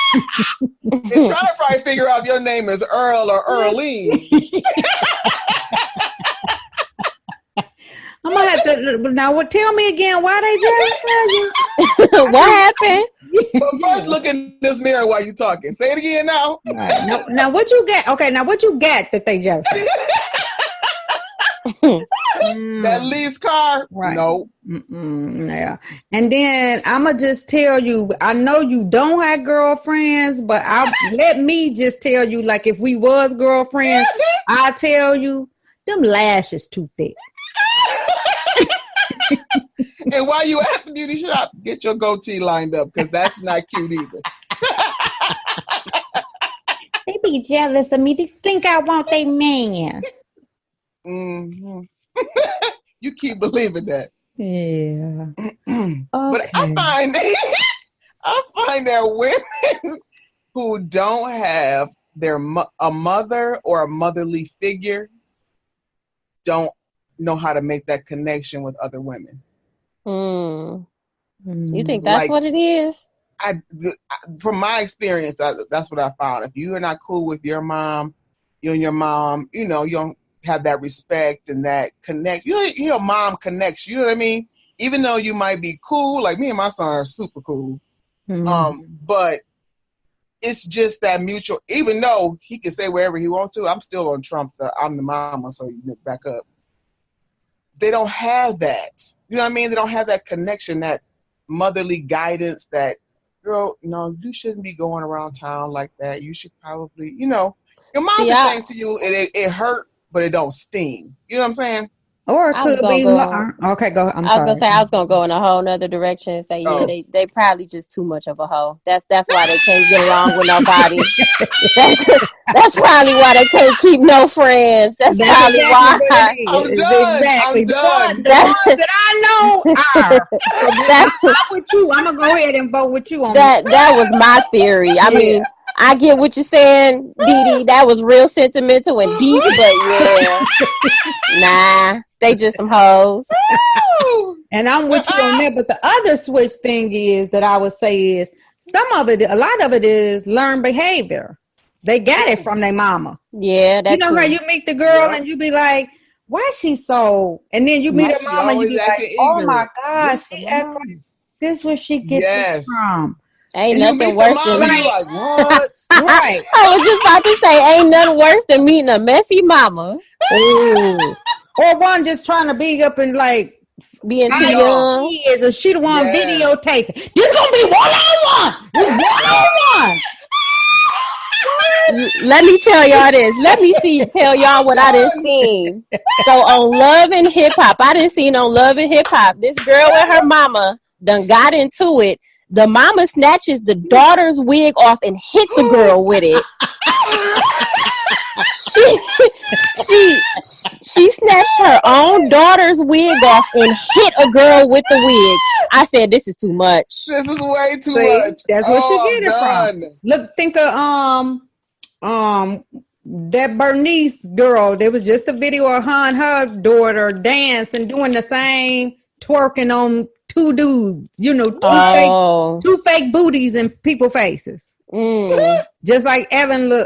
They're trying to probably figure out if your name is Earl or Earline. I'm gonna have to now. Tell me again why they just what happened? Well, first, look in this mirror while you talking. Say it again now. Right. Now what you got? Okay, now what you got that they just? That lease car? Right. No. Yeah. And then I'ma just tell you, I know you don't have girlfriends, but let me just tell you, like if we was girlfriends, I tell you, them lashes too thick. And while you at the beauty shop, get your goatee lined up because that's not cute either. They be jealous of me. They think I want they man. Mm-hmm. You keep believing that. Yeah. Okay. But I find that women who don't have a mother or a motherly figure don't know how to make that connection with other women. You think that's what it is? From my experience, that's what I found. If you are not cool with your mom, you and your mom, you don't have that respect and that connect. Your mom connects. You know what I mean? Even though you might be cool, like me and my son are super cool. But it's just that mutual. Even though he can say wherever he wants to, I'm still on Trump. I'm the mama, so you back up. They don't have that. You know what I mean? They don't have that connection, that motherly guidance. That girl, no, you shouldn't be going around town like that. You should probably, your mom just thinks to you, it hurt, but it don't sting. You know what I'm saying? Or it could be. Okay, go. I was gonna say I was gonna go in a whole nother direction and say, they probably just too much of a hoe. That's why they can't get along with nobody. That's probably why they can't keep no friends. That's probably why. I'm done. Exactly. The ones that I know are. I'm with you. I'm gonna go ahead and vote with you on that. That was my theory. I mean, I get what you're saying, Dee. That was real sentimental and deep, but nah, they just some hoes. And I'm with you on that. But the other switch thing is that I would say is a lot of it is learned behavior. They got it from their mama. Yeah, that's how you meet the girl and you be like, why is she so? And then you meet her mama and you be like, oh my gosh, she act like this where she gets it from. Ain't nothing worse than like, what? Right. I was just about to say, ain't nothing worse than meeting a messy mama. Ooh. Or one just trying to be up and like being too young. He is a she the one videotaping. This gonna be one-on-one. This one-on-one. Let me tell y'all this. Let me tell y'all what I done seen. So on Love and Hip Hop, I done seen on Love and Hip Hop, this girl and her mama done got into it. The mama snatches the daughter's wig off and hits a girl with it. She snatched her own daughter's wig off and hit a girl with the wig. I said, this is too much. This is way too much. That's where she get it from. Look, think of that Bernice girl. There was just a video of her and her daughter dancing, doing the same twerking on two dudes, two fake booties in people's faces. Just like Evelyn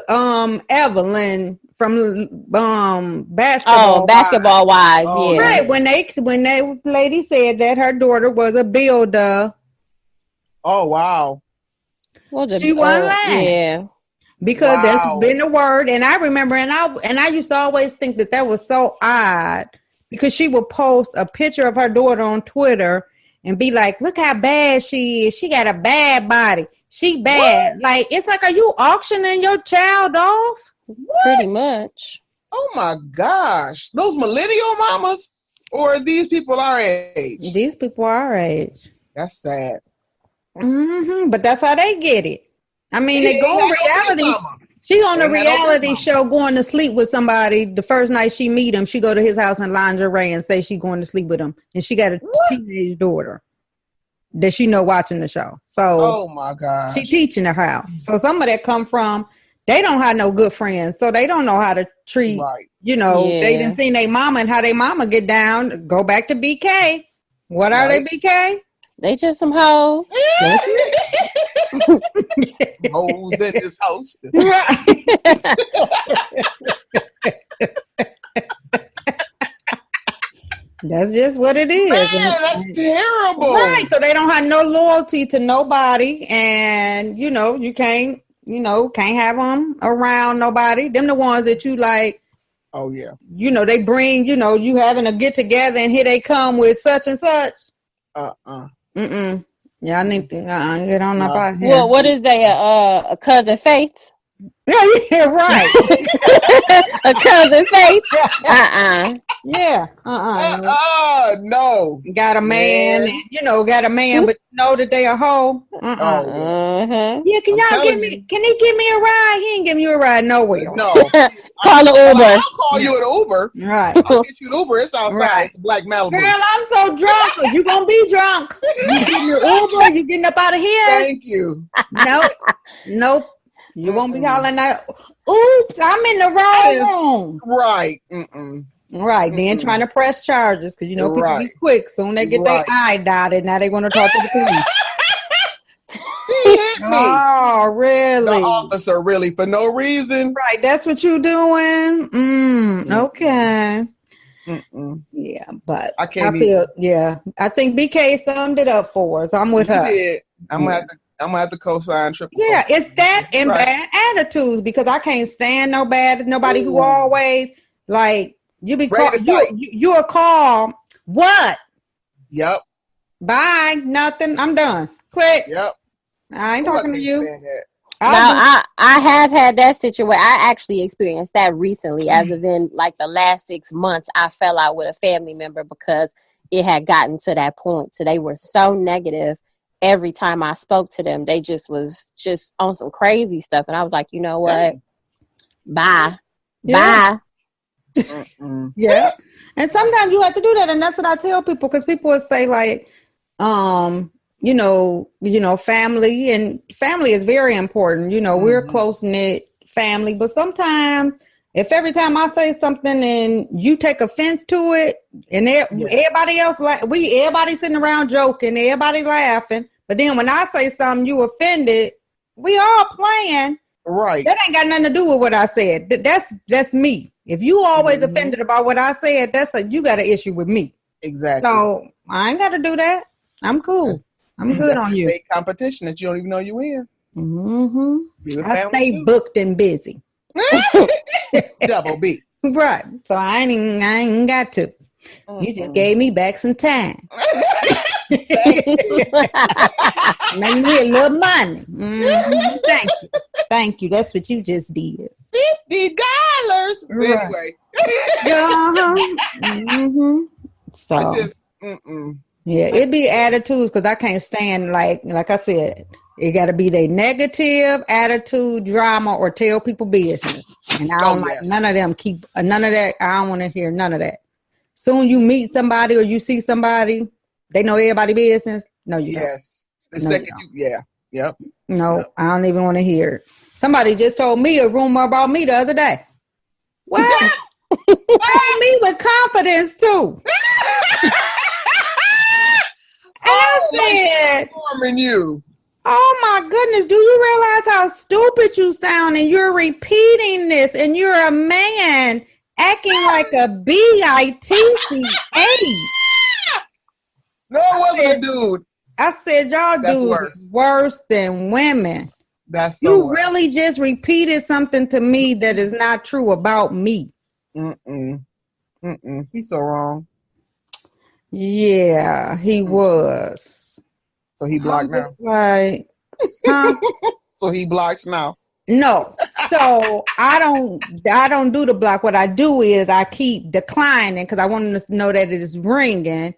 from Basketball. Basketball Wives, yeah. Right. When that lady said that her daughter was a builder. Oh wow. She wasn't lying. Yeah. Because that's been a word, and I remember, and I used to always think that was so odd. because she would post a picture of her daughter on Twitter and be like, look how bad she is. She got a bad body. She bad. What? Like, it's like, are you auctioning your child off? What? Pretty much. Oh my gosh. Those millennial mamas, or these people our age? These people our age. That's sad. Mm-hmm. But that's how they get it. I mean, they go on reality. She on a reality show going to sleep with somebody. The first night she meet him, she go to his house in lingerie and say she going to sleep with him. And she got a teenage daughter that she know watching the show. So, oh my God, she teaching her how. So some of that come from, they don't have no good friends. So they don't know how to treat, they didn't see their mama and how their mama get down. Go back to BK. What are they, BK? They just some hoes. Hoes in this house. That's just what it is. Man, that's terrible. Right. So they don't have no loyalty to nobody. And, you can't have them around nobody. Them the ones that you like. Oh, yeah. They bring, you having a get together and here they come with such and such. Mm-mm. Yeah, I need to get on up out here. Well, what is they, a cousin Faith? Yeah, right. A cousin Faith? Yeah. No. Got a man, got a man, but know that they a hoe. Yeah, can he give me a ride? He ain't giving you a ride nowhere. No. Call an Uber. I'll call you an Uber. Right. I'll get you an Uber. It's outside. Right. It's Black Malibu. Girl, I'm so drunk. You gonna be drunk. You getting your Uber? You getting up out of here? Thank you. Nope. You won't be hollering out, oops, I'm in the wrong room. Right. Right. Then trying to press charges because, people be quick. Soon they get their eye dotted. Now they want to talk to the police. He hit me. Oh, really? The officer, really, for no reason. Right. That's what you doing? Okay. Yeah, but I think BK summed it up for us. I'm with her. Did. I'm gonna have to co-sign triple. Yeah, it's that and bad attitudes because I can't stand nobody who always like you be called you a call. What? Yep. Bye. Nothing. I'm done. Click. Yep. I ain't talking to you. Now I have had that situation. I actually experienced that recently, as of in like the last 6 months. I fell out with a family member because it had gotten to that point. So they were so negative. Every time I spoke to them, they was on some crazy stuff. And I was like, you know what? Bye. Yeah. Bye. Yeah. And sometimes you have to do that. And that's what I tell people because people will say like, family and family is very important. We're a close-knit family. But sometimes if every time I say something and you take offense to it and everybody else, everybody sitting around joking, everybody laughing. But then when I say something, you offended, we all playing. Right. That ain't got nothing to do with what I said. That's me. If you always offended about what I said, you got an issue with me. Exactly. So I ain't got to do that. I'm cool. I'm good on you. Big competition that you don't even know you in. I stay booked and busy. Double B. Right. So I ain't got to. You just gave me back some time. Make me a little money. Thank you. That's what you just did. $50. Right. Anyway. So it'd be attitudes because I can't stand like I said. It got to be their negative attitude, drama, or tell people business. And I don't like none of them. None of that. I don't want to hear none of that. Soon you meet somebody or you see somebody, they know everybody's business. No, you don't. Yes. Yep. No, I don't even want to hear it. Somebody just told me a rumor about me the other day. What? Told me with confidence too. And I said, you. oh my goodness, do you realize how stupid you sound? And you're repeating this and you're a man acting like a bitch. No, it wasn't a dude. I said, y'all dudes is worse than women. That's you really just repeated something to me that is not true about me. He's so wrong. Yeah, he was. So he blocked now? Like, huh? So he blocks now? No. So I don't do the block. What I do is I keep declining because I want him to know that it is ringing.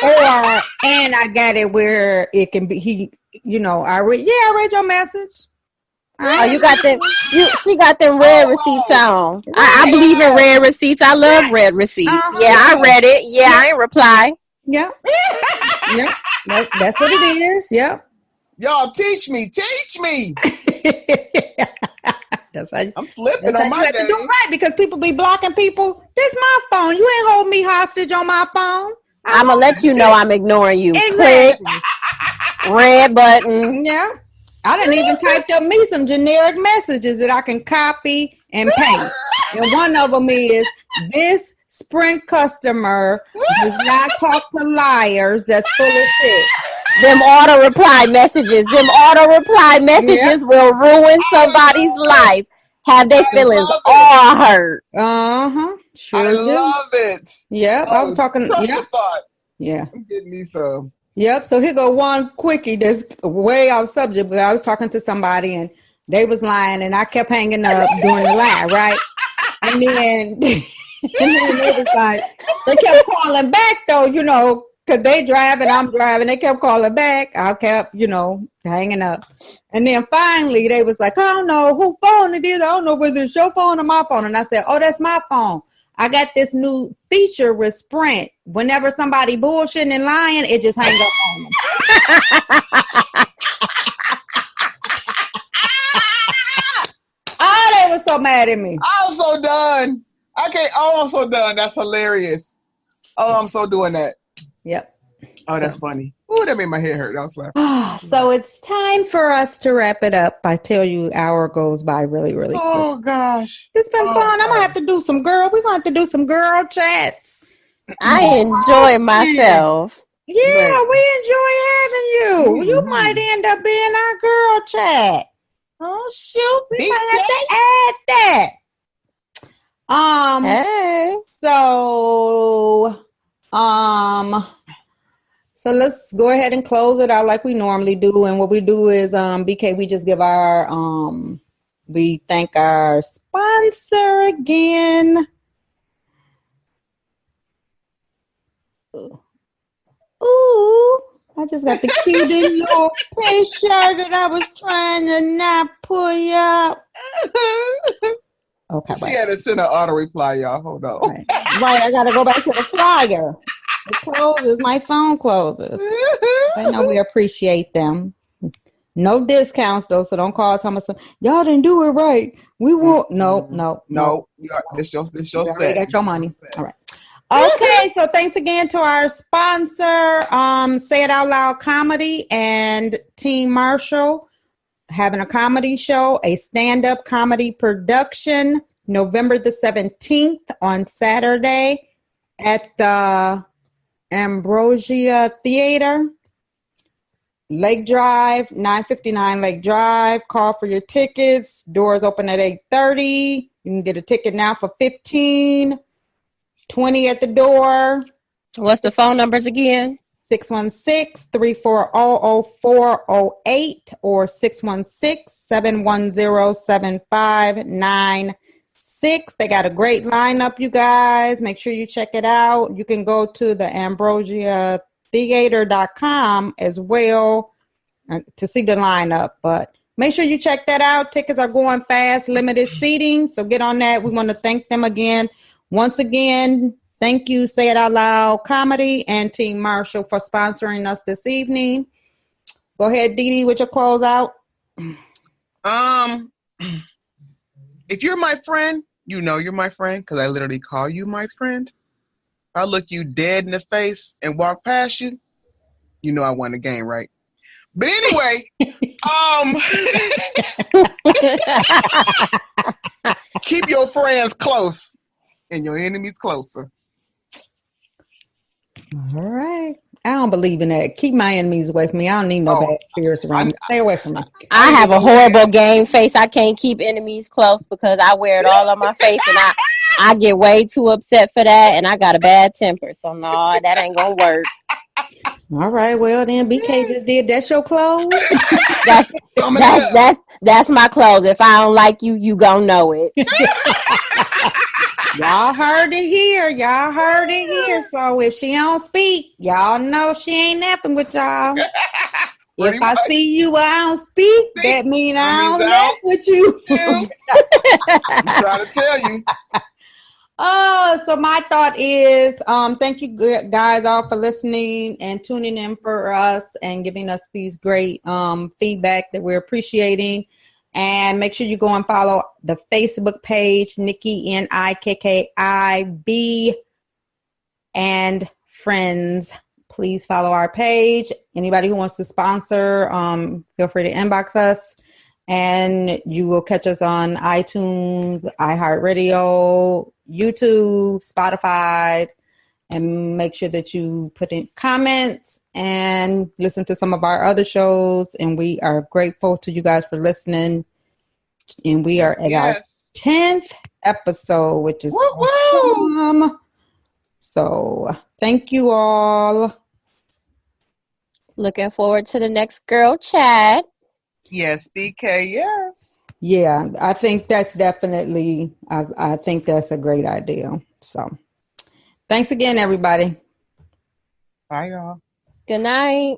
And I got it where it can be, I read your message. Oh, you got them. She got them red receipts on. I believe in red receipts. I love red receipts. Yeah, I read it. Yeah, I ain't reply. Yep. Yep. That's what it is. Yep. Y'all teach me. That's how I'm flipping on my day. Do right because people be blocking people. This my phone. You ain't hold me hostage on my phone. I'm gonna let you know I'm ignoring you. Exactly. Click. Red button. Yeah. I done even typed up me some generic messages that I can copy and paste. And one of them is, this Sprint customer does not talk to liars that's full of shit. Them auto reply messages will ruin somebody's life. Have their feelings all hurt. Sure I love it. Yep. I was talking. Yep. Yeah. I'm getting me some. Yep. So here go one quickie that's way off subject, but I was talking to somebody and they was lying and I kept hanging up doing the lie, right? And then they was like, they kept calling back though, because they driving, I'm driving. They kept calling back. I kept, hanging up. And then finally they was like, I don't know who phone it is. I don't know whether it's your phone or my phone. And I said, oh, that's my phone. I got this new feature with Sprint. Whenever somebody bullshitting and lying, it just hangs up on them. Oh, they were so mad at me. I'm so done. I'm so done. That's hilarious. Oh, I'm so doing that. Yep. Oh, that's funny. Oh, that made my head hurt. I was laughing. So it's time for us to wrap it up. I tell you, hour goes by really, really quick. Oh, gosh. It's been fun. I'm going to have to do some we're going to have to do some girl chats. I enjoy myself. Yeah, we enjoy having you. You might end up being our girl chat. Oh, shoot. We might have to add that. Hey. So let's go ahead and close it out like we normally do. And what we do is, BK, we just give we thank our sponsor again. Ooh, I just got the cutest little picture that I was trying to not pull up. Okay, she had to send an auto reply, y'all. Hold on. Right, I got to go back to the flyer. It closes. My phone closes. I know we appreciate them. No discounts though, so don't call Thomas. Y'all didn't do it right. We won't. No. This your set. Got your money. All right. Okay, so thanks again to our sponsor, Say It Out Loud Comedy and Team Marshall having a comedy show, a stand-up comedy production, November the 17th on Saturday at the Ambrosia Theater, Lake Drive, 959 Lake Drive. Call for your tickets. Doors open at 8:30. You can get a ticket now for $15, $20 at the door. What's the phone numbers again? 616-340-0408 or 616-710-7596. They got a great lineup, you guys. Make sure you check it out. You can go to the ambrosiatheater.com as well to see the lineup. But make sure you check that out. Tickets are going fast, limited seating. So get on that. We want to thank them again. Once again, thank you, Say It Out Loud Comedy and Team Marshall for sponsoring us this evening. Go ahead, Dee Dee, with your closeout. If you're my friend, you know you're my friend because I literally call you my friend. If I look you dead in the face and walk past you, you know I won the game, right? But anyway, keep your friends close and your enemies closer. All right. I don't believe in that. Keep my enemies away from me. I don't need no bad spirits around me. Stay away from me. I have a horrible game face. I can't keep enemies close because I wear it all on my face and I get way too upset for that, and I got a bad temper. So no, that ain't gonna work. All right, well then, BK just did. That's your clothes. That's my clothes. If I don't like you, you gonna know it. Y'all heard it here. Y'all heard it here. So if she don't speak, y'all know she ain't napping with y'all. If I see you, I don't speak. That means I don't nap with you. I'm trying to tell you. So my thought is, thank you guys all for listening and tuning in for us and giving us these great feedback that we're appreciating. And make sure you go and follow the Facebook page, Nikki NIKKIB and Friends. Please follow our page. Anybody who wants to sponsor, feel free to inbox us. And you will catch us on iTunes, iHeartRadio, YouTube, Spotify, and make sure that you put in comments and listen to some of our other shows. And we are grateful to you guys for listening. And we are at our 10th episode, which is awesome. So thank you all. Looking forward to the next girl chat. Yes, BK, yes. Yeah, I think that's definitely, I think that's a great idea. So thanks again, everybody. Bye, y'all. Good night.